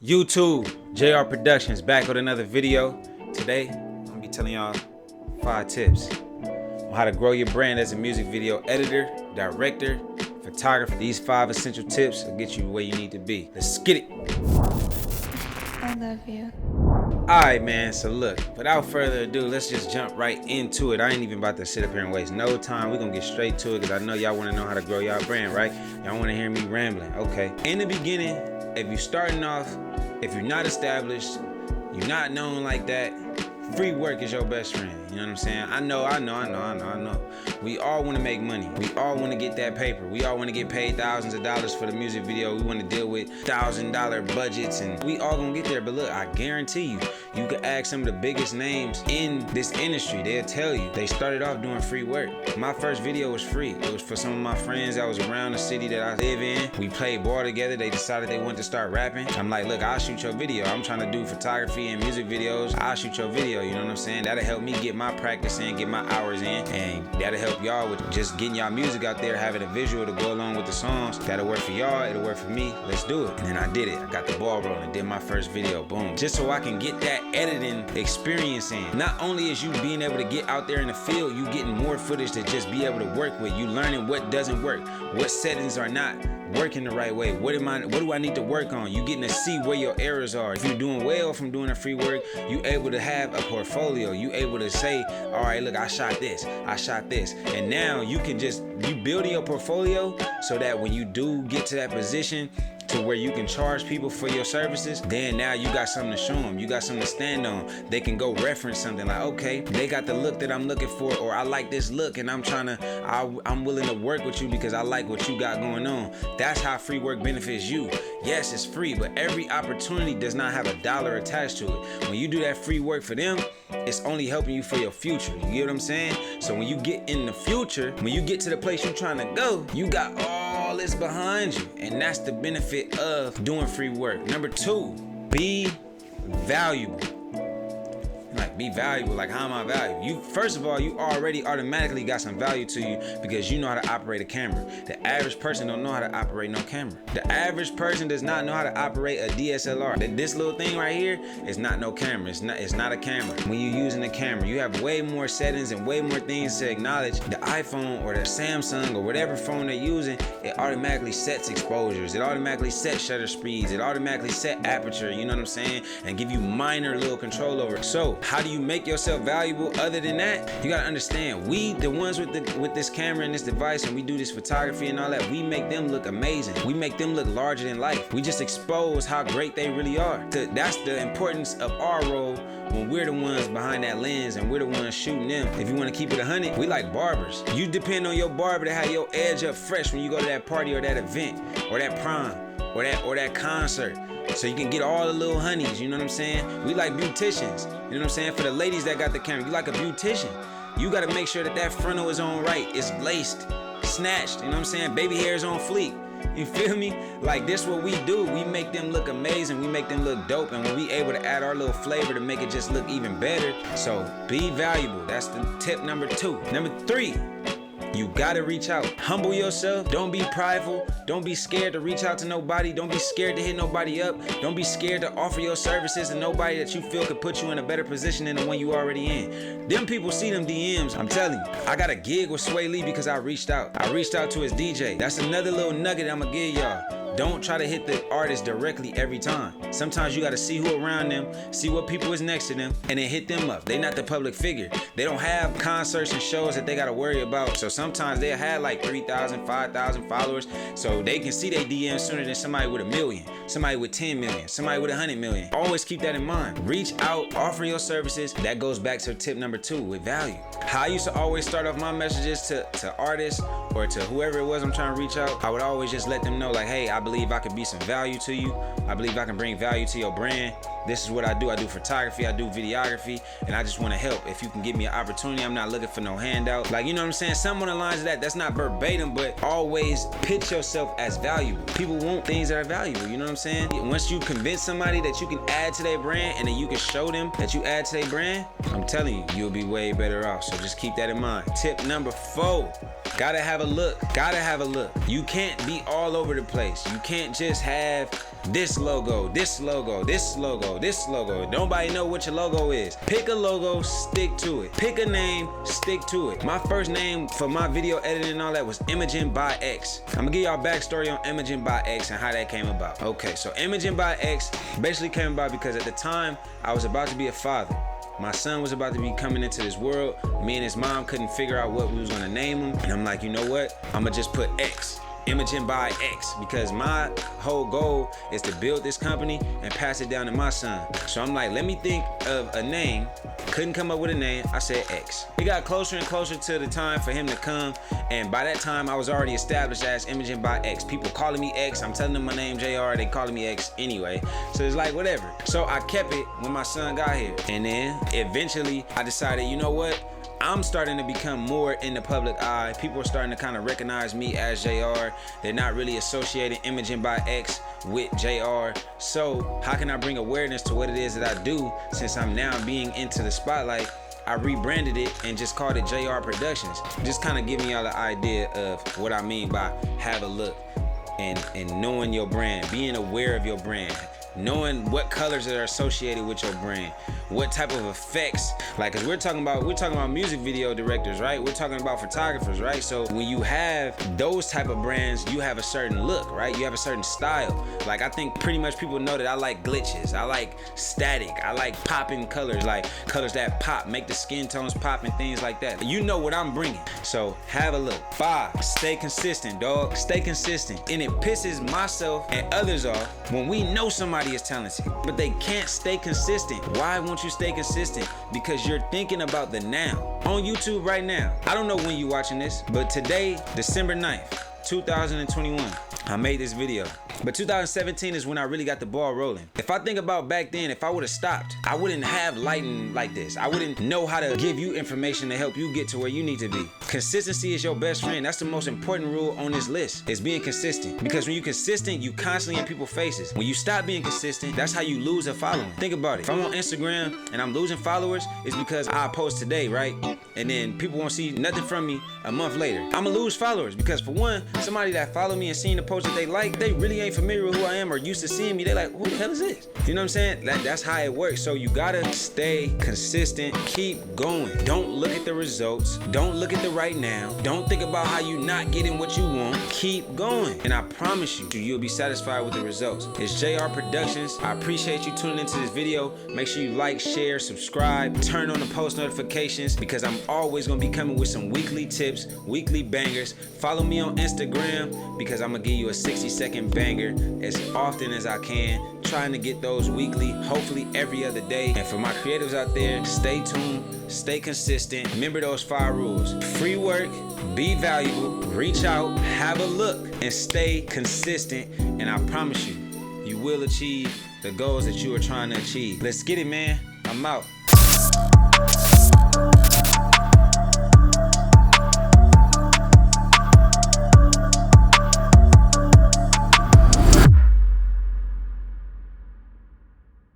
YouTube, JR Productions back with another video. Today, I'm gonna be telling y'all 5 tips on how to grow your brand as a music video editor, director, photographer. These 5 essential tips will get you where you need to be. Let's get it. I love you. Alright man, so look, without further ado, let's just jump right into it. I ain't even about to sit up here and waste no time. We're gonna get straight to it because I know y'all wanna know how to grow y'all brand, right? Y'all wanna hear me rambling. Okay. In the beginning, if you're starting off, if you're not established, you're not known like that, free work is your best friend. You know what I'm saying? I know. We all want to make money. We all want to get that paper. We all want to get paid thousands of dollars for the music video. We want to deal with $1,000 budgets, and we all gonna get there. But look, I guarantee you, you can ask some of the biggest names in this industry. They'll tell you they started off doing free work. My first video was free. It was for some of my friends that was around the city that I live in. We played ball together. They decided they wanted to start rapping. I'm like, look, I'll shoot your video. I'm trying to do photography and music videos. I'll shoot your video. You know what I'm saying? That'll help me get my practice in, get my hours in, and that'll help y'all with just getting y'all music out there, having a visual to go along with the songs. That'll work for y'all, it'll work for me. Let's do it. And then I did it. I got the ball rolling, did my first video, boom. Just so I can get that editing experience in. Not only is you being able to get out there in the field, you getting more footage to just be able to work with. You learning what doesn't work, what settings are not working the right way. What do I need to work on? You getting to see where your errors are. If you're doing well from doing the free work, you able to have a portfolio. You able to say, all right, look, I shot this. And now you can you build your portfolio so that when you do get to that position to where you can charge people for your services, then now you got something to show them. You got something to stand on. They can go reference something like, okay, they got the look that I'm looking for, or I like this look and I'm willing to work with you because I like what you got going on. That's how free work benefits you. Yes, it's free, but every opportunity does not have $1 attached to it. When you do that free work for them, it's only helping you for your future. You get what I'm saying? So when you get in the future, when you get to the place you're trying to go, you got all this behind you, and that's the benefit of doing free work. Number 2, be valuable. Like, be valuable. Like, how am I valuable? First of all, you already automatically got some value to you because you know how to operate a camera. The average person don't know how to operate no camera. The average person does not know how to operate a DSLR. This little thing right here is not no camera. It's not a camera. When you're using a camera, you have way more settings and way more things to acknowledge. The iPhone or the Samsung or whatever phone they're using, it automatically sets exposures. It automatically sets shutter speeds. It automatically set aperture, you know what I'm saying? And give you minor little control over it. So how do you make yourself valuable other than that? You gotta understand, we, the ones with this camera and this device, and we do this photography and all that, we make them look amazing. We make them look larger than life. We just expose how great they really are. That's the importance of our role when we're the ones behind that lens and we're the ones shooting them. If you wanna keep it 100, we like barbers. You depend on your barber to have your edge up fresh when you go to that party or that event or that prom or that concert. So you can get all the little honeys, you know what I'm saying? We like beauticians, you know what I'm saying? For the ladies that got the camera, you like a beautician. You gotta make sure that frontal is on right, it's laced, snatched, you know what I'm saying? Baby hair is on fleek, you feel me? Like, this what we do. We make them look amazing, we make them look dope, and when we able to add our little flavor to make it just look even better. So be valuable, that's the tip number 2. Number 3, you gotta reach out. Humble yourself. Don't be prideful. Don't be scared to reach out to nobody. Don't be scared to hit nobody up. Don't be scared to offer your services to nobody that you feel could put you in a better position than the one you already in. Them people see them DMs. I'm telling you. I got a gig with Sway Lee because I reached out. I reached out to his DJ. That's another little nugget I'm gonna give y'all. Don't try to hit the artist directly every time. Sometimes you gotta see who around them, see what people is next to them, and then hit them up. They not the public figure. They don't have concerts and shows that they gotta worry about. So sometimes they'll have like 3,000, 5,000 followers, so they can see their DMs sooner than somebody with 1 million, somebody with 10 million, somebody with 100 million. Always keep that in mind. Reach out, offer your services. That goes back to tip number 2, with value. How I used to always start off my messages to artists or to whoever it was I'm trying to reach out, I would always just let them know, like, hey, I believe I could be some value to you. I believe I can bring value to your brand. This is what I do. I do photography, I do videography, and I just want to help. If you can give me an opportunity, I'm not looking for no handout. Like, you know what I'm saying? Something on the lines of that. That's not verbatim, but always pitch yourself as valuable. People want things that are valuable, you know what I'm saying? Once you convince somebody that you can add to their brand and then you can show them that you add to their brand, I'm telling you, you'll be way better off. So just keep that in mind. Tip number 4, gotta have a look. Gotta have a look. You can't be all over the place. You can't just have this logo, this logo, this logo, this logo. Nobody know what your logo is. Pick a logo, stick to it. Pick a name, stick to it. My first name for my video editing and all that was Imaging by X. I'm gonna give y'all a backstory on Imaging by X and how that came about. Okay, so Imaging by X basically came about because at the time I was about to be a father. My son was about to be coming into this world. Me and his mom couldn't figure out what we was gonna name him. And I'm like, you know what? I'm gonna just put X. Imaging by X, because my whole goal is to build this company and pass it down to my son. So I'm like, let me think of a name. Couldn't come up with a name. I said X. We got closer and closer to the time for him to come, and by that time I was already established as Imaging by X. People calling me X. I'm telling them my name JR. They calling me X anyway. So it's like whatever. So I kept it when my son got here, and then eventually I decided, you know what? I'm starting to become more in the public eye. People are starting to kind of recognize me as JR. They're not really associating Imaging by X with JR. So how can I bring awareness to what it is that I do since I'm now being into the spotlight? I rebranded it and just called it JR Productions. Just kind of giving y'all an idea of what I mean by have a look and knowing your brand, being aware of your brand, knowing what colors that are associated with your brand, what type of effects, like, cause we're talking about music video directors, right? We're talking about photographers, right? So when you have those type of brands, you have a certain look, right? You have a certain style. Like, I think pretty much people know that I like glitches, I like static, I like popping colors, like colors that pop, make the skin tones pop and things like that. You know what I'm bringing. So have a look. 5, stay consistent, dog. Stay consistent. And it pisses myself and others off when we know somebody is talented, but they can't stay consistent. Why won't you stay consistent? Because you're thinking about the now. On YouTube right now, I don't know when you're watching this, but today, December 9th, 2021, I made this video. But 2017 is when I really got the ball rolling. If I think about back then, if I would have stopped, I wouldn't have lighting like this. I wouldn't know how to give you information to help you get to where you need to be. Consistency is your best friend. That's the most important rule on this list, is being consistent. Because when you're consistent, you constantly in people's faces. When you stop being consistent, that's how you lose a following. Think about it. If I'm on Instagram and I'm losing followers, it's because I post today, right? And then people won't see nothing from me a month later. I'ma lose followers because, for one, somebody that follow me and seen the post that they like, they really ain't familiar with who I am or used to seeing me. They like, who the hell is this? You know what I'm saying? That's how it works. So you gotta stay consistent, keep going. Don't look at the results. Don't look at the right now. Don't think about how you not getting what you want. Keep going. And I promise you, you'll be satisfied with the results. It's JR Productions. I appreciate you tuning into this video. Make sure you like, share, subscribe, turn on the post notifications, because I'm always gonna be coming with some weekly tips, weekly bangers. Follow me on Instagram because I'm gonna give you a 60-second banger as often as I can, trying to get those weekly, hopefully every other day. And for my creatives out there, stay tuned, stay consistent. Remember those 5 rules. Free work, be valuable, reach out, have a look, and stay consistent. And I promise you, you will achieve the goals that you are trying to achieve. Let's get it, man. I'm out.